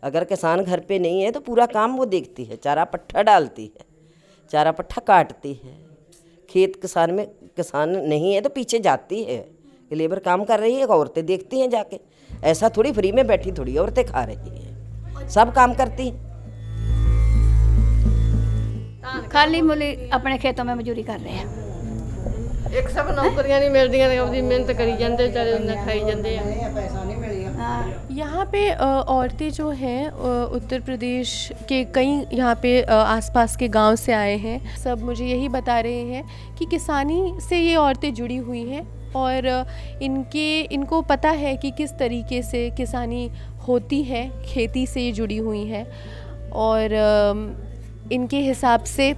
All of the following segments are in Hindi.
अगर किसान घर पे नहीं है तो पूरा काम वो देखती है, चारा पट्ठा डालती है, चारा पट्ठा काटती है। खेत किसान नहीं है तो पीछे जाती है, लेबर काम कर रही है, औरतें देखती हैं जाके। ऐसा थोड़ी फ्री में बैठी थोड़ी औरतें खा रही हैं, सब काम करती हैं। खाली मूली अपने खेतों में मजदूरी कर रहे हैं। एक सब नौकरियां नहीं मिलदियां ने, अपनी मेहनत करी जाते चारे उन्हें खाई जाते हैं। यहाँ पे औरतें जो हैं उत्तर प्रदेश के कई यहाँ पे आसपास के गांव से आए हैं। सब मुझे यही बता रहे हैं कि किसानी से ये औरतें जुड़ी हुई हैं और इनको पता है कि किस तरीके से किसानी होती है, खेती से ये जुड़ी हुई हैं और इनके हिसाब से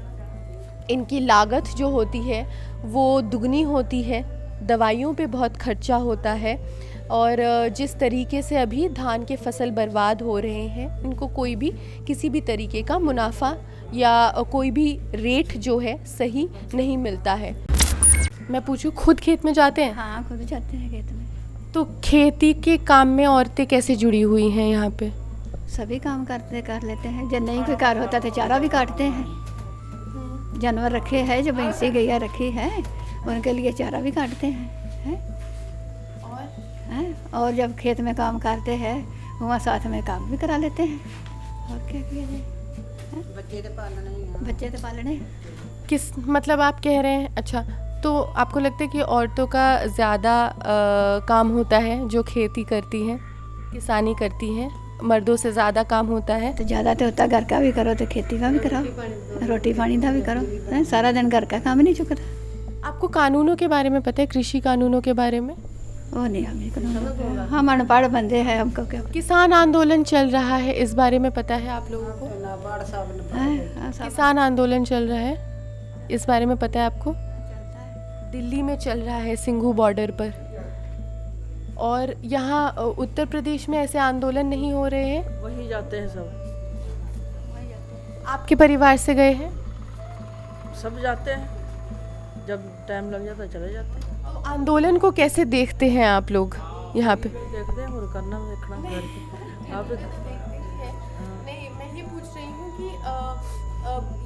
इनकी लागत जो होती है वो दुगनी होती है, दवाइयों पे बहुत खर्चा होता है और जिस तरीके से अभी धान के फसल बर्बाद हो रहे हैं, इनको कोई भी किसी भी तरीके का मुनाफा या कोई भी रेट जो है सही नहीं मिलता है। मैं पूछूं, खुद खेत में जाते हैं? हाँ, खुद जाते हैं खेत में। तो खेती के काम में औरतें कैसे जुड़ी हुई हैं यहाँ पे? सभी काम कर लेते हैं। जब नहीं कोई कार होता तो चारा भी काटते हैं। जानवर रखे हैं, जो भैंसी गैया रखी है उनके लिए चारा भी काटते हैं। और जब खेत में काम करते हैं वहाँ साथ में काम भी करा लेते हैं। और क्या किया जाए? बच्चे तो पालने। किस मतलब आप कह रहे हैं, अच्छा तो आपको लगता है कि औरतों का ज़्यादा काम होता है जो खेती करती हैं, किसानी करती हैं, मर्दों से ज़्यादा काम होता है? तो ज़्यादा तो होता, घर का भी करो तो खेती का भी करो, रोटी पानी का भी करो। सारा दिन घर का काम नहीं चुकता। आपको कानूनों के बारे में पता है, कृषि कानूनों के बारे में? वो नहीं, हम अनपढ़ बंदे हैं, हमको क्या। किसान आंदोलन चल रहा है, इस बारे में पता है आप लोगों को? किसान आंदोलन चल रहा है, इस बारे में पता है आपको? दिल्ली में चल रहा है, सिंघू बॉर्डर पर। और यहाँ उत्तर प्रदेश में ऐसे आंदोलन नहीं हो रहे हैं? वही जाते हैं सब। आपके परिवार से गए हैं? सब जाते हैं, जब टाइम लग जाता है चले जाते हैं। तो आंदोलन को कैसे देखते हैं आप लोग यहाँ पे? देखते हैं और करना देखना घर पे। आप नहीं, मैं ये पूछ रही हूँ कि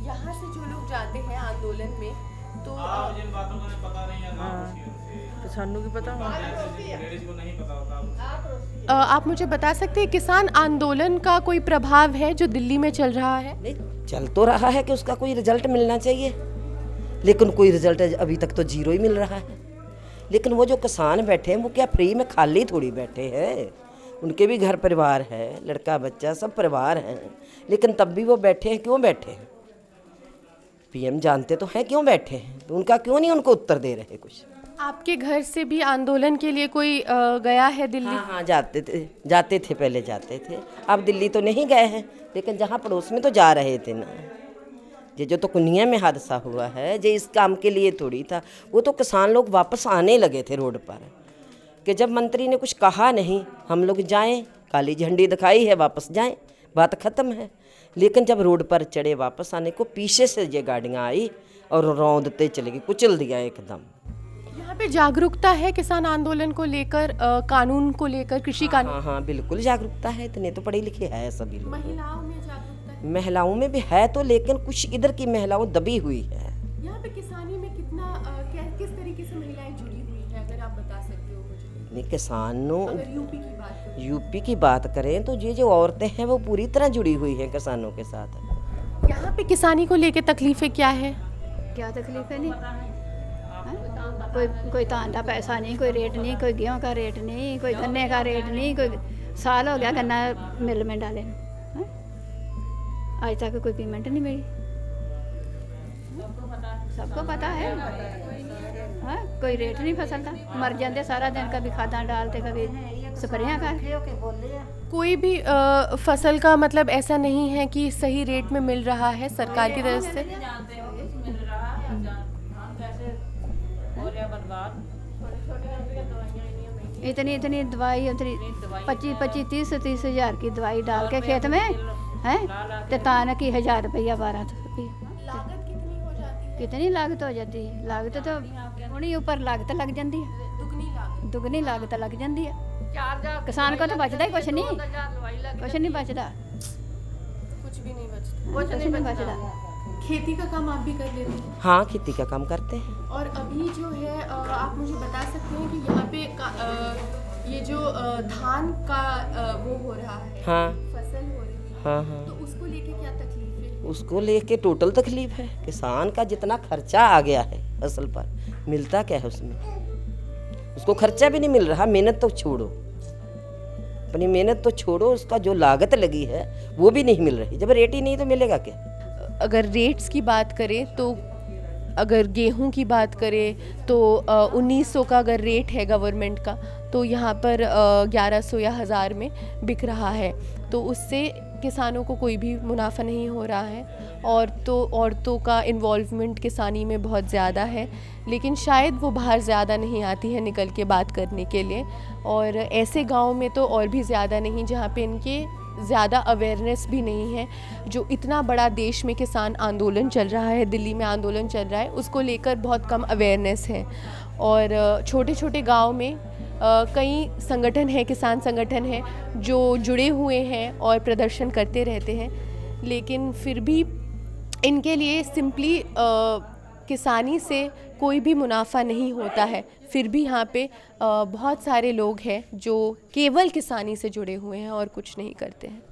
यहाँ से जो लोग जाते हैं आंदोलन में तो जिन बातों का पता नहीं है तो सानू की पता आप मुझे बता सकते हैं किसान आंदोलन का कोई प्रभाव है जो दिल्ली में चल रहा है? नहीं, चल तो रहा है कि उसका कोई रिजल्ट मिलना चाहिए, लेकिन कोई रिजल्ट अभी तक तो जीरो ही मिल रहा है। लेकिन वो जो किसान बैठे हैं वो क्या फ्री में खाली थोड़ी बैठे हैं, उनके भी घर परिवार है, लड़का बच्चा सब परिवार हैं, लेकिन तब भी वो बैठे हैं। क्यों बैठे हैं? पीएम जानते तो हैं क्यों बैठे हैं, तो उनका क्यों नहीं उनको उत्तर दे रहे कुछ। आपके घर से भी आंदोलन के लिए कोई गया है दिल्ली? हाँ, जाते थे पहले जाते थे, अब दिल्ली तो नहीं गए हैं, लेकिन जहाँ पड़ोस में तो जा रहे थे ना। ये जो तो कुनिया में हादसा हुआ है, जो इस काम के लिए थोड़ी था, वो तो किसान लोग वापस आने लगे थे रोड पर कि जब मंत्री ने कुछ कहा नहीं, हम लोग जाएं, काली झंडी दिखाई है, वापस जाएं, बात ख़त्म है। लेकिन जब रोड पर चढ़े वापस आने को, पीछे से ये गाड़ियाँ आई और रौंदते चले गई, कुचल दिया एकदम। यहाँ पे जागरूकता है किसान आंदोलन को लेकर, कानून को लेकर, कृषि कानून? हाँ, बिल्कुल जागरूकता है, इतने तो पढ़े लिखे है सभी लोग। महिलाओं में जागरूकता है? महिलाओं में भी है तो, लेकिन कुछ इधर की महिलाओं दबी हुई है। यहाँ पे किसानी में कितना किस तरीके से महिलाएं जुड़ी हुई हैं, अगर आप बता सकते हो मुझे? नहीं, किसानों अगर यूपी की बात करें तो ये जो औरतें हैं वो पूरी तरह जुड़ी हुई हैं किसानों के साथ। यहाँ पे किसानी को लेके तकलीफें क्या है? क्या तकलीफ है? नहीं, कोई तान का पैसा नहीं, कोई रेट नहीं, कोई गेहूँ का रेट नहीं, कोई गन्ने का रेट नहीं। कोई साल हो गया गन्ना मिल में डाले, आज तक कोई पेमेंट नहीं मिली। सबको पता है। हाँ, कोई रेट नहीं फसल का, मर जाते सारा दिन, कभी खादा डालते, कभी स्प्रेयाँ कर। कोई भी फसल का मतलब ऐसा नहीं है कि सही रेट में मिल रहा है सरकार की तरफ से? इतनी दवाई, उतनी 25-30 हज़ार की दवाई डाल के खेत में है, तो तान की 1000 रुपया 1200 रुपया। कितनी लागत हो जाती है? लागत तो उन्हीं ऊपर लागत लग जाती है, दुगनी लागत लग जाती है। किसान को तो बचता ही कुछ नहीं बचता। कुछ भी नहीं बचता। कुछ नहीं बचता। बचता। खेती का काम आप भी कर लेते हैं? हाँ, खेती का काम करते हैं। और अभी जो है आप मुझे बता सकते हैं कि यहाँ पे ये जो धान का वो हो रहा है, हाँ फसल हो रही है, हाँ हाँ, तो उसको लेके क्या तकलीफ है? उसको लेके टोटल तकलीफ है। किसान का जितना खर्चा आ गया है फसल पर, मिलता क्या है उसमें? उसको खर्चा भी नहीं मिल रहा। मेहनत तो छोड़ो, अपनी मेहनत तो छोड़ो, उसका जो लागत लगी है वो भी नहीं मिल रही। जब रेट ही नहीं तो मिलेगा क्या? अगर रेट्स की बात करें तो अगर गेहूं की बात करें तो 1900 का अगर रेट है गवर्नमेंट का, तो यहाँ पर 1100 या 1000 में बिक रहा है। तो उससे किसानों को कोई भी मुनाफा नहीं हो रहा है। और तो औरतों का इन्वॉल्वमेंट किसानी में बहुत ज़्यादा है, लेकिन शायद वो बाहर ज़्यादा नहीं आती है निकल के बात करने के लिए। और ऐसे गांव में तो और भी ज़्यादा नहीं, जहाँ पे इनके ज़्यादा अवेयरनेस भी नहीं है। जो इतना बड़ा देश में किसान आंदोलन चल रहा है, दिल्ली में आंदोलन चल रहा है, उसको लेकर बहुत कम अवेयरनेस है। और छोटे छोटे गांव में कई संगठन हैं, किसान संगठन हैं जो जुड़े हुए हैं और प्रदर्शन करते रहते हैं, लेकिन फिर भी इनके लिए सिंपली किसानी से कोई भी मुनाफा नहीं होता है। फिर भी यहाँ पे बहुत सारे लोग हैं जो केवल किसानी से जुड़े हुए हैं और कुछ नहीं करते हैं।